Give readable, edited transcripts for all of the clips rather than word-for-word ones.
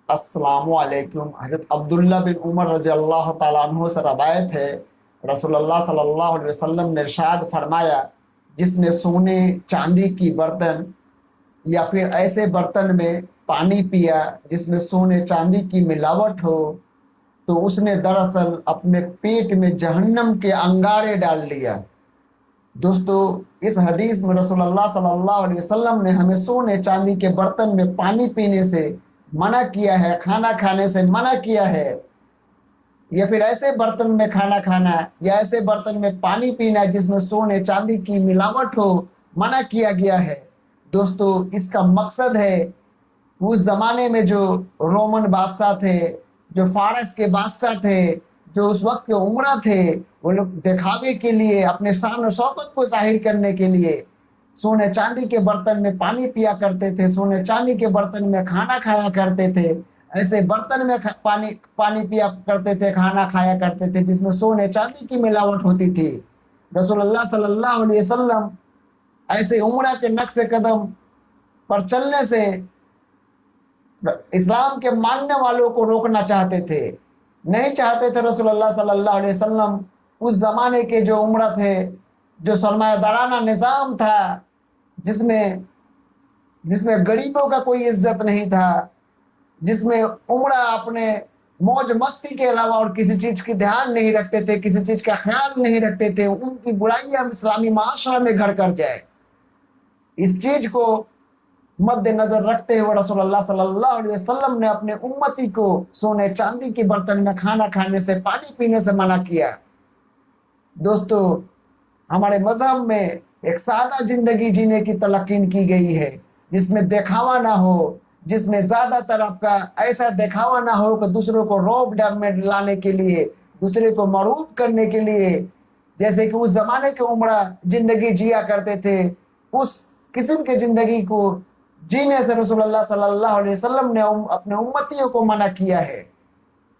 अस्सलामुअलैकुम। हज़रत अब्दुल्ला बिन उमर रज़ियल्लाहु ताला अन्हु से रवायत है, रसूलुल्लाह सल्लल्लाहु अलैहि वसल्लम ने इरशाद फरमाया, जिसने सोने चांदी की बर्तन या फिर ऐसे बर्तन में पानी पिया जिसमें सोने चांदी की मिलावट हो, तो उसने दरअसल अपने पेट में जहन्नम के अंगारे डाल लिया। दोस्तों, इस हदीस में रसूलुल्लाह सल्लल्लाहु अलैहि वसल्लम ने हमें सोने चांदी के बर्तन में पानी पीने से मना किया है, खाना खाने से मना किया है, या फिर ऐसे बर्तन में खाना खाना या ऐसे बर्तन में पानी पीना जिसमें सोने चांदी की मिलावट हो, मना किया गया है। दोस्तों, इसका मकसद है, उस जमाने में जो रोमन बादशाह थे, जो फारस के बादशाह थे, जो उस वक्त के उमरा थे, वो लोग दिखावे के लिए, अपने शान और शौकत को जाहिर करने के लिए सोने चांदी के बर्तन में पानी पिया करते थे, सोने चांदी के बर्तन में खाना खाया करते थे, ऐसे बर्तन में पानी पानी पिया करते थे, खाना खाया करते थे जिसमें सोने चांदी की मिलावट होती थी। रसूलुल्लाह सल्लल्लाहु अलैहि वसल्लम ऐसे उमरा के नक्श कदम पर चलने से इस्लाम के मानने वालों को रोकना चाहते थे। नहीं चाहते थे रसूलुल्लाह सल्लल्लाहु अलैहि वसल्लम उस जमाने के जो उमरा थे, जो सरमायादाराना निज़ाम था, जिसमें जिसमें गरीबों का कोई इज्जत नहीं था, जिसमें उमरा अपने मौज मस्ती के अलावा और किसी चीज की ध्यान नहीं रखते थे, किसी चीज का ख्याल नहीं रखते थे, उनकी बुराइयां इस्लामी माशरा में घर कर जाए, इस चीज को मद्देनजर रखते हुए रसूलुल्लाह सल्लल्लाहु अलैहि वसल्लम ने अपने उम्मती को सोने चांदी के बर्तन में खाना खाने से, पानी पीने से मना किया। दोस्तों, हमारे मजहब में एक सादा जिंदगी जीने की तलकीन की गई है, जिसमें दिखावा ना हो, जिसमें ज्यादातर आपका ऐसा दिखावा ना हो कि दूसरों को रौब डर में लाने के लिए, दूसरे को मरूब करने के लिए, जैसे कि उस जमाने के उमरा जिंदगी जिया करते थे, उस किस्म के जिंदगी को जीने से रसूलुल्लाह सल्लल्लाहु अलैहि वसल्लम ने अपने उम्मतियों को मना किया है।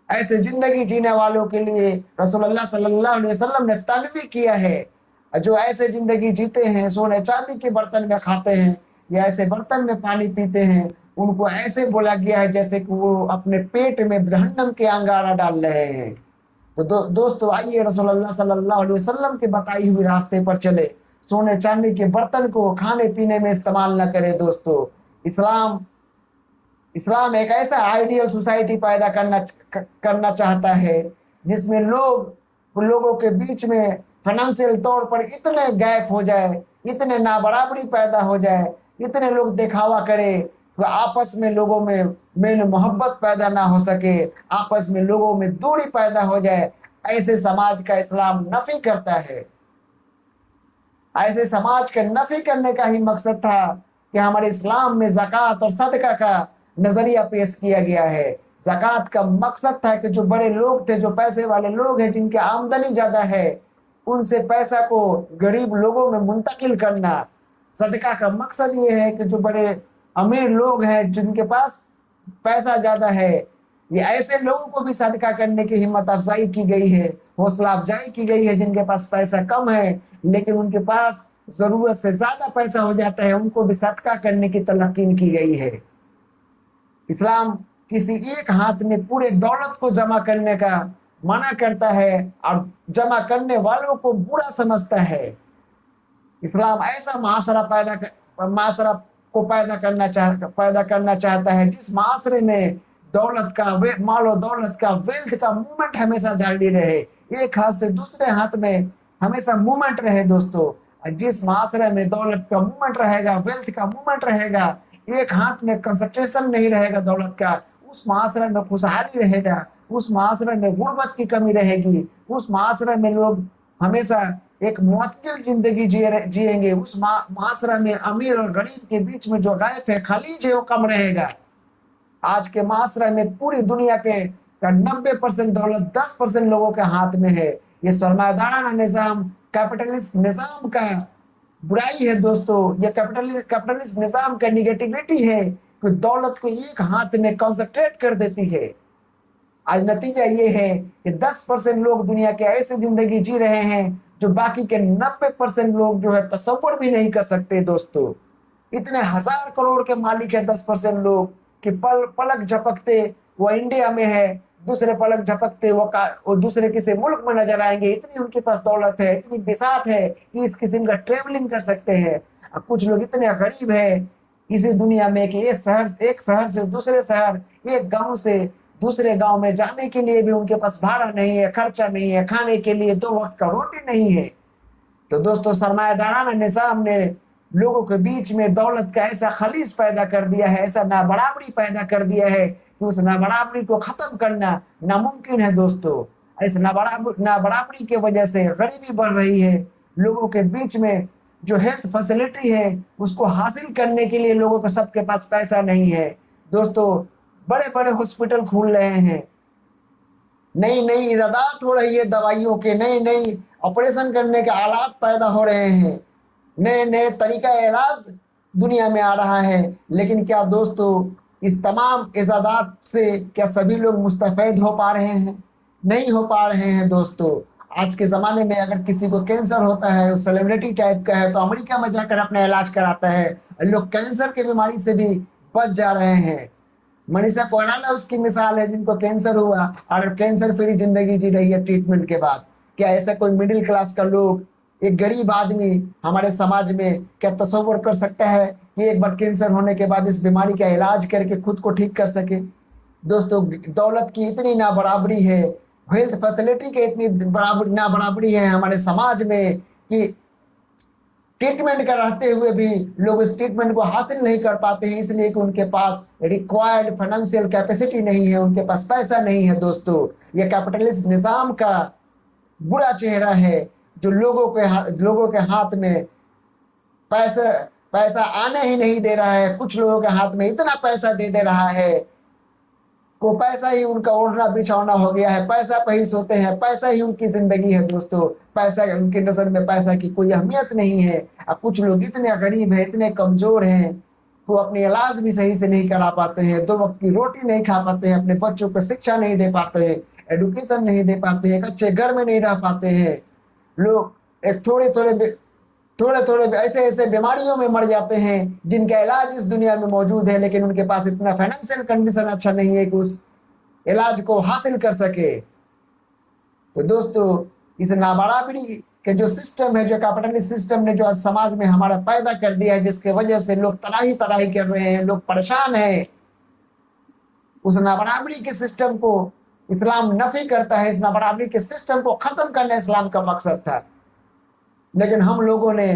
ऐसे जिंदगी जीने वालों के लिए रसूलुल्लाह सल्लल्लाहु अलैहि वसल्लम ने तनबी किया है। जो ऐसे जिंदगी जीते हैं, सोने चांदी के बर्तन में खाते हैं या ऐसे बर्तन में पानी पीते हैं, उनको ऐसे बोला गया है जैसे कि वो अपने पेट में जहन्नम के अंगारा डाल रहे हैं। तो दोस्तों, आइए रसूलुल्लाह सल्लल्लाहु अलैहि वसल्लम के बताई हुई रास्ते पर चले, सोने चांदी के बर्तन को खाने पीने में इस्तेमाल न करें। दोस्तों, इस्लाम इस्लाम एक ऐसा आइडियल सोसाइटी पैदा करना चाहता है जिसमें लोगों के बीच में फाइनेंशियल तौर पर इतने गैप हो जाए, इतने नाबराबरी पैदा हो जाए, इतने लोग दिखावा करें तो आपस में लोगों में मेल मोहब्बत पैदा ना हो सके, आपस में लोगों में दूरी पैदा हो जाए। ऐसे समाज का इस्लाम नफी करता है। ऐसे समाज के नफी करने का ही मकसद था कि हमारे इस्लाम में ज़कात और सदका का नजरिया पेश किया गया है। ज़कात का मकसद था कि जो बड़े लोग थे, जो पैसे वाले लोग हैं, जिनकी आमदनी ज्यादा है, उनसे पैसा को गरीब लोगों में मुंतकिल करना। सदका का मकसद ये है कि जो बड़े अमीर लोग हैं, जिनके पास पैसा ज्यादा है, ये ऐसे लोगों को भी सदका करने की हिम्मत अफजाई की गई है, हौसला अफजाई की गई है। जिनके पास पैसा कम है लेकिन उनके पास जरूरत से ज्यादा पैसा हो जाता है, उनको भी सदका करने की तलकीन की गई है। इस्लाम किसी एक हाथ में पूरे दौलत को जमा करने का मना करता है और जमा करने वालों को बुरा समझता है। इस्लाम ऐसा माशरा को पैदा करना चाहता है जिस माशरे में दौलत का मालो दौलत का, वेल्थ का मूवमेंट हमेशा जारी रहे, एक हाथ से दूसरे हाथ में हमेशा मूवमेंट रहे। दोस्तों, जिस माशरे में दौलत का मूवमेंट रहेगा, वेल्थ का मूवमेंट रहेगा, एक हाथ में कंसंट्रेशन नहीं रहेगा दौलत का, उस माशरे में खुशहाली रहेगा, उस माशरे में गुर्बत की कमी रहेगी, उस माशरे में लोग हमेशा एक मुअत्तल जिंदगी जिएंगे, उस माशरा में अमीर और गरीब के बीच में जो गैप है, खलीज है, वो कम रहेगा। आज के माशरा में पूरी दुनिया के 90% दौलत 10% लोगों के हाथ में है। ये सरमायादाराना निज़ाम, कैपिटलिस्ट निज़ाम का बुराई है। दोस्तों, ये कैपिटलिस्ट निज़ाम का निगेटिविटी है कि दौलत को एक हाथ में कंसंट्रेट कर देती है। आज नतीजा ये है कि 10% लोग दुनिया के ऐसे जिंदगी जी रहे हैं जो बाकी के 90% लोग जो है तसव्वुर भी नहीं कर सकते। दोस्तों, इतने हजार करोड़ के मालिक है 10% लोग, कि पलक झपकते वो इंडिया में है, दूसरे पलक झपकते वो दूसरे किसी मुल्क में नजर आएंगे। इतनी उनके पास दौलत है, इतनी बिसात है कि इस किस्म का ट्रेवलिंग कर सकते हैं। अब कुछ लोग इतने गरीब है इसी दुनिया में कि एक शहर से दूसरे शहर, एक गांव से दूसरे गांव में जाने के लिए भी उनके पास भाड़ा नहीं है, खर्चा नहीं है, खाने के लिए 2 वक्त का रोटी नहीं है। तो दोस्तों, सरमायादाराना निजाम ने लोगों के बीच में दौलत का ऐसा खलीज पैदा कर दिया है, ऐसा नाबराबरी पैदा कर दिया है कि उस नाबराबरी को खत्म करना नामुमकिन है। दोस्तों, इस नाबराबरी की वजह से गरीबी बढ़ रही है। लोगों के बीच में जो हेल्थ फैसिलिटी है उसको हासिल करने के लिए लोगों को सबके पास पैसा नहीं है। दोस्तों, बड़े बड़े हॉस्पिटल खुल रहे हैं, नई नई इजादात हो रही है दवाइयों के, नई नई ऑपरेशन करने के आलात पैदा हो रहे हैं, नए नए तरीका इलाज दुनिया में आ रहा है। लेकिन क्या दोस्तों, इस तमाम इजादात से क्या सभी लोग मुस्तफैद हो पा रहे हैं? नहीं हो पा रहे हैं। दोस्तों, आज के ज़माने में अगर किसी को कैंसर होता है, वो सेलिब्रिटी टाइप का है, तो अमेरिका में जाकर अपना इलाज कराता है। लोग कैंसर की बीमारी से भी बच जा रहे हैं। मनीषा कोइराला उसकी मिसाल है, जिनको कैंसर हुआ और कैंसर फ्री जिंदगी जी रही है ट्रीटमेंट के बाद। क्या ऐसा कोई मिडिल क्लास का लोग, एक गरीब आदमी हमारे समाज में क्या तसव्वुर कर सकता है कि एक बार कैंसर होने के बाद इस बीमारी का इलाज करके खुद को ठीक कर सके? दोस्तों, दौलत की इतनी ना बराबरी है, हेल्थ फैसिलिटी की इतनी ना बराबरी है हमारे समाज में कि ट्रीटमेंट का रहते हुए भी लोग इस ट्रीटमेंट को हासिल नहीं कर पाते हैं, इसलिए कि उनके पास रिक्वायर्ड फाइनेंशियल कैपेसिटी नहीं है, उनके पास पैसा नहीं है। दोस्तों, ये कैपिटलिस्ट निजाम का बुरा चेहरा है जो लोगों के हाथ में पैसा पैसा आने ही नहीं दे रहा है। कुछ लोगों के हाथ में इतना पैसा दे रहा है, वो पैसा ही उनका ओढ़ना बिछौना हो गया है, पैसा पे ही सोते हैं, पैसा ही उनकी जिंदगी है। दोस्तों, पैसा, उनकी नजर में पैसा की कोई अहमियत नहीं है। अब कुछ लोग इतने गरीब हैं, इतने कमजोर हैं, वो अपने इलाज भी सही से नहीं करा पाते हैं, 2 वक्त की रोटी नहीं खा पाते हैं, अपने बच्चों को शिक्षा नहीं दे पाते हैं, एडुकेशन नहीं दे पाते हैं, एक अच्छे घर में नहीं रह पाते हैं। लोग एक थोड़े थोड़े ऐसे ऐसे बीमारियों में मर जाते हैं जिनका इलाज इस दुनिया में मौजूद है, लेकिन उनके पास इतना फाइनेंशियल कंडीशन अच्छा नहीं है कि उस इलाज को हासिल कर सके। तो दोस्तों, इस नाबराबरी के जो सिस्टम है, जो कैपिटलिस्ट सिस्टम ने जो आज समाज में हमारा पैदा कर दिया है, जिसके वजह से लोग तराही तराही कर रहे हैं, लोग परेशान हैं, उस नाबराबरी के सिस्टम को इस्लाम नफी करता है। इस नाबराबरी के सिस्टम को खत्म करना इस्लाम का मकसद था, लेकिन हम लोगों ने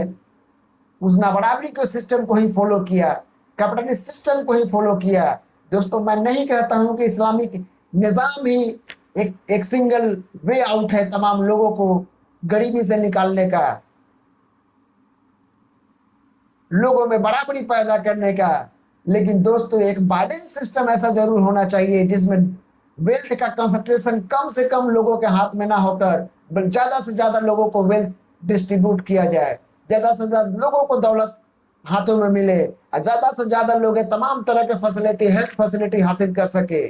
उस नाबराबरी के सिस्टम को ही फॉलो किया, कैपिटलिस्ट सिस्टम को ही फॉलो किया। दोस्तों, मैं नहीं कहता हूं कि इस्लामिक निजाम ही एक सिंगल वे आउट है तमाम लोगों को गरीबी से निकालने का, लोगों में बराबरी पैदा करने का। लेकिन दोस्तों, एक बैलेंस सिस्टम ऐसा जरूर होना चाहिए जिसमें वेल्थ का कंसंट्रेशन कम से कम लोगों के हाथ में ना होकर ज्यादा से ज्यादा लोगों को वेल्थ डिस्ट्रीब्यूट किया जाए, ज्यादा से ज्यादा लोगों को दौलत हाथों में मिले, ज्यादा से ज्यादा लोग तमाम तरह के फैसिलिटी, हेल्थ फैसिलिटी हासिल कर सके,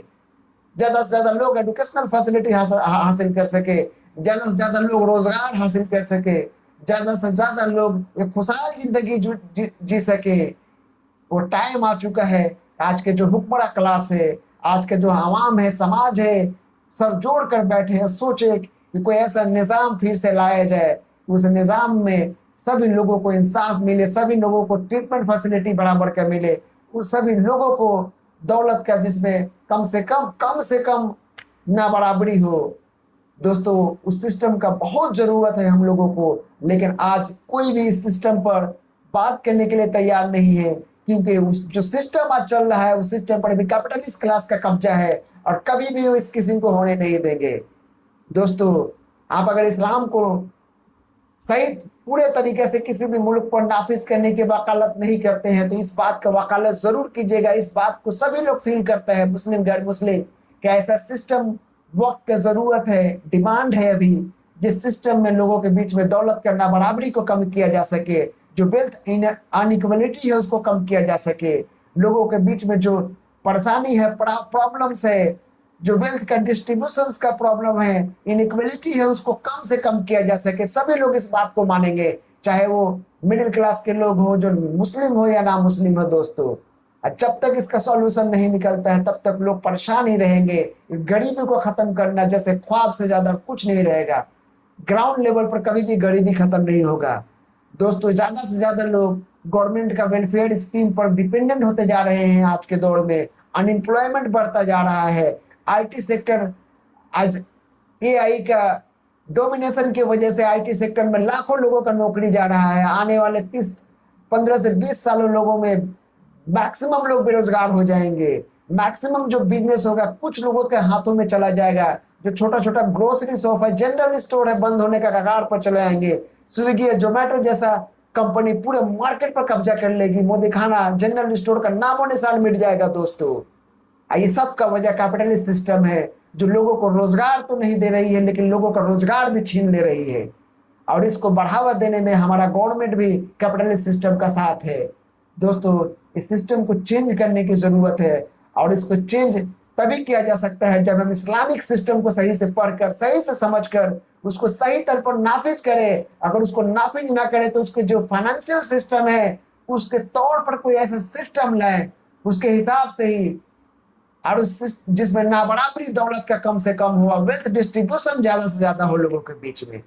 ज्यादा से ज्यादा लोग एजुकेशनल फैसिलिटी हासिल कर सके, ज्यादा से ज्यादा लोग रोजगार हासिल कर सके, ज्यादा से ज्यादा लोग एक खुशहाल जिंदगी जी सके। वो टाइम आ चुका है, आज के जो हुक्मरान क्लास है, आज के जो आवाम है, समाज है, सर जोड़ कर बैठे हैं, सोचे कि कोई ऐसा निज़ाम फिर से लाया जाए, उस निज़ाम में सभी लोगों को इंसाफ मिले, सभी लोगों को ट्रीटमेंट फैसिलिटी बराबर का मिले, उस सभी लोगों को दौलत का जिसमें कम से कम ना बराबरी हो। दोस्तों, उस सिस्टम का बहुत ज़रूरत है हम लोगों को, लेकिन आज कोई भी इस सिस्टम पर बात करने के लिए तैयार नहीं है, क्योंकि उस जो सिस्टम आज चल रहा है उस सिस्टम पर भी कैपिटलिस्ट क्लास का कब्जा है और कभी भी वो इस किस्म को होने नहीं देंगे। दोस्तों, आप अगर इस्लाम को सही पूरे तरीके से किसी भी मुल्क पर नाफिज करने की वकालत नहीं करते हैं, तो इस बात का वकालत जरूर कीजिएगा। इस बात को सभी लोग फील करते हैं, मुस्लिम गैर मुस्लिम, कि ऐसा सिस्टम वक्त की जरूरत है, डिमांड है अभी, जिस सिस्टम में लोगों के बीच में दौलत करना बराबरी को कम किया जा सके, जो वेल्थ अनइक्वलिटी है उसको कम किया जा सके, लोगों के बीच में जो परेशानी है, प्रॉब्लम्स है, जो वेल्थ का डिस्ट्रीब्यूशन का प्रॉब्लम है, इनइक्वलिटी है, उसको कम से कम किया जा सके। सभी लोग इस बात को मानेंगे, चाहे वो मिडिल क्लास के लोग हो, जो मुस्लिम हो या ना मुस्लिम हो। दोस्तों, और जब तक इसका सॉल्यूशन नहीं निकलता है तब तक लोग परेशान ही रहेंगे। इस गरीबी को खत्म करना जैसे ख्वाब से ज्यादा कुछ नहीं रहेगा। ग्राउंड लेवल पर कभी भी गरीबी खत्म नहीं होगा। दोस्तों, ज्यादा से ज्यादा लोग गवर्नमेंट का वेलफेयर स्कीम पर डिपेंडेंट होते जा रहे हैं। आज के दौर में अनएम्प्लॉयमेंट बढ़ता जा रहा है। आईटी सेक्टर आज एआई का डोमिनेशन की वजह से आईटी सेक्टर में लाखों लोगों का नौकरी जा रहा है। आने वाले 15 से 20 सालों लोगों में मैक्सिमम लोग बेरोजगार हो जाएंगे। मैक्सिमम जो बिजनेस होगा कुछ लोगों के हाथों में चला जाएगा। जो छोटा छोटा ग्रोसरी शॉप है, जनरल स्टोर है, बंद होने का कगार पर चले आएंगे। स्विगी या जोमेटो जैसा कंपनी पूरे मार्केट पर कब्जा कर लेगी। मोदी खाना जनरल स्टोर का नामो निशान मिट जाएगा। दोस्तों, ये सब का वजह कैपिटलिस्ट सिस्टम है, जो लोगों को रोजगार तो नहीं दे रही है लेकिन लोगों का रोजगार भी छीन ले रही है। और इसको बढ़ावा देने में हमारा गवर्नमेंट भी कैपिटलिस्ट सिस्टम का साथ है। दोस्तों, इस सिस्टम को चेंज करने की जरूरत है और इसको चेंज तभी किया जा सकता है जब हम इस्लामिक सिस्टम को सही से पढ़कर, सही से समझकर उसको सही तल पर नाफिज करें। अगर उसको नाफिज ना करें तो उसके जो फाइनेंशियल सिस्टम है उसके तौर पर कोई ऐसा सिस्टम लाए उसके हिसाब से ही, और जिसमें ना बराबरी दौलत का कम से कम हुआ, वेल्थ डिस्ट्रीब्यूशन ज्यादा से ज्यादा हो लोगों के बीच में।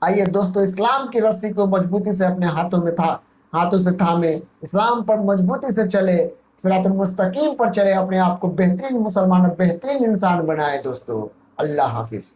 आइए दोस्तों, इस्लाम की रस्सी को मजबूती से अपने हाथों से थामे, इस्लाम पर मजबूती से चले, सिरातुल मुस्तकीम पर चले, अपने आप को बेहतरीन मुसलमान और बेहतरीन इंसान बनाए। दोस्तों, अल्लाह हाफिज।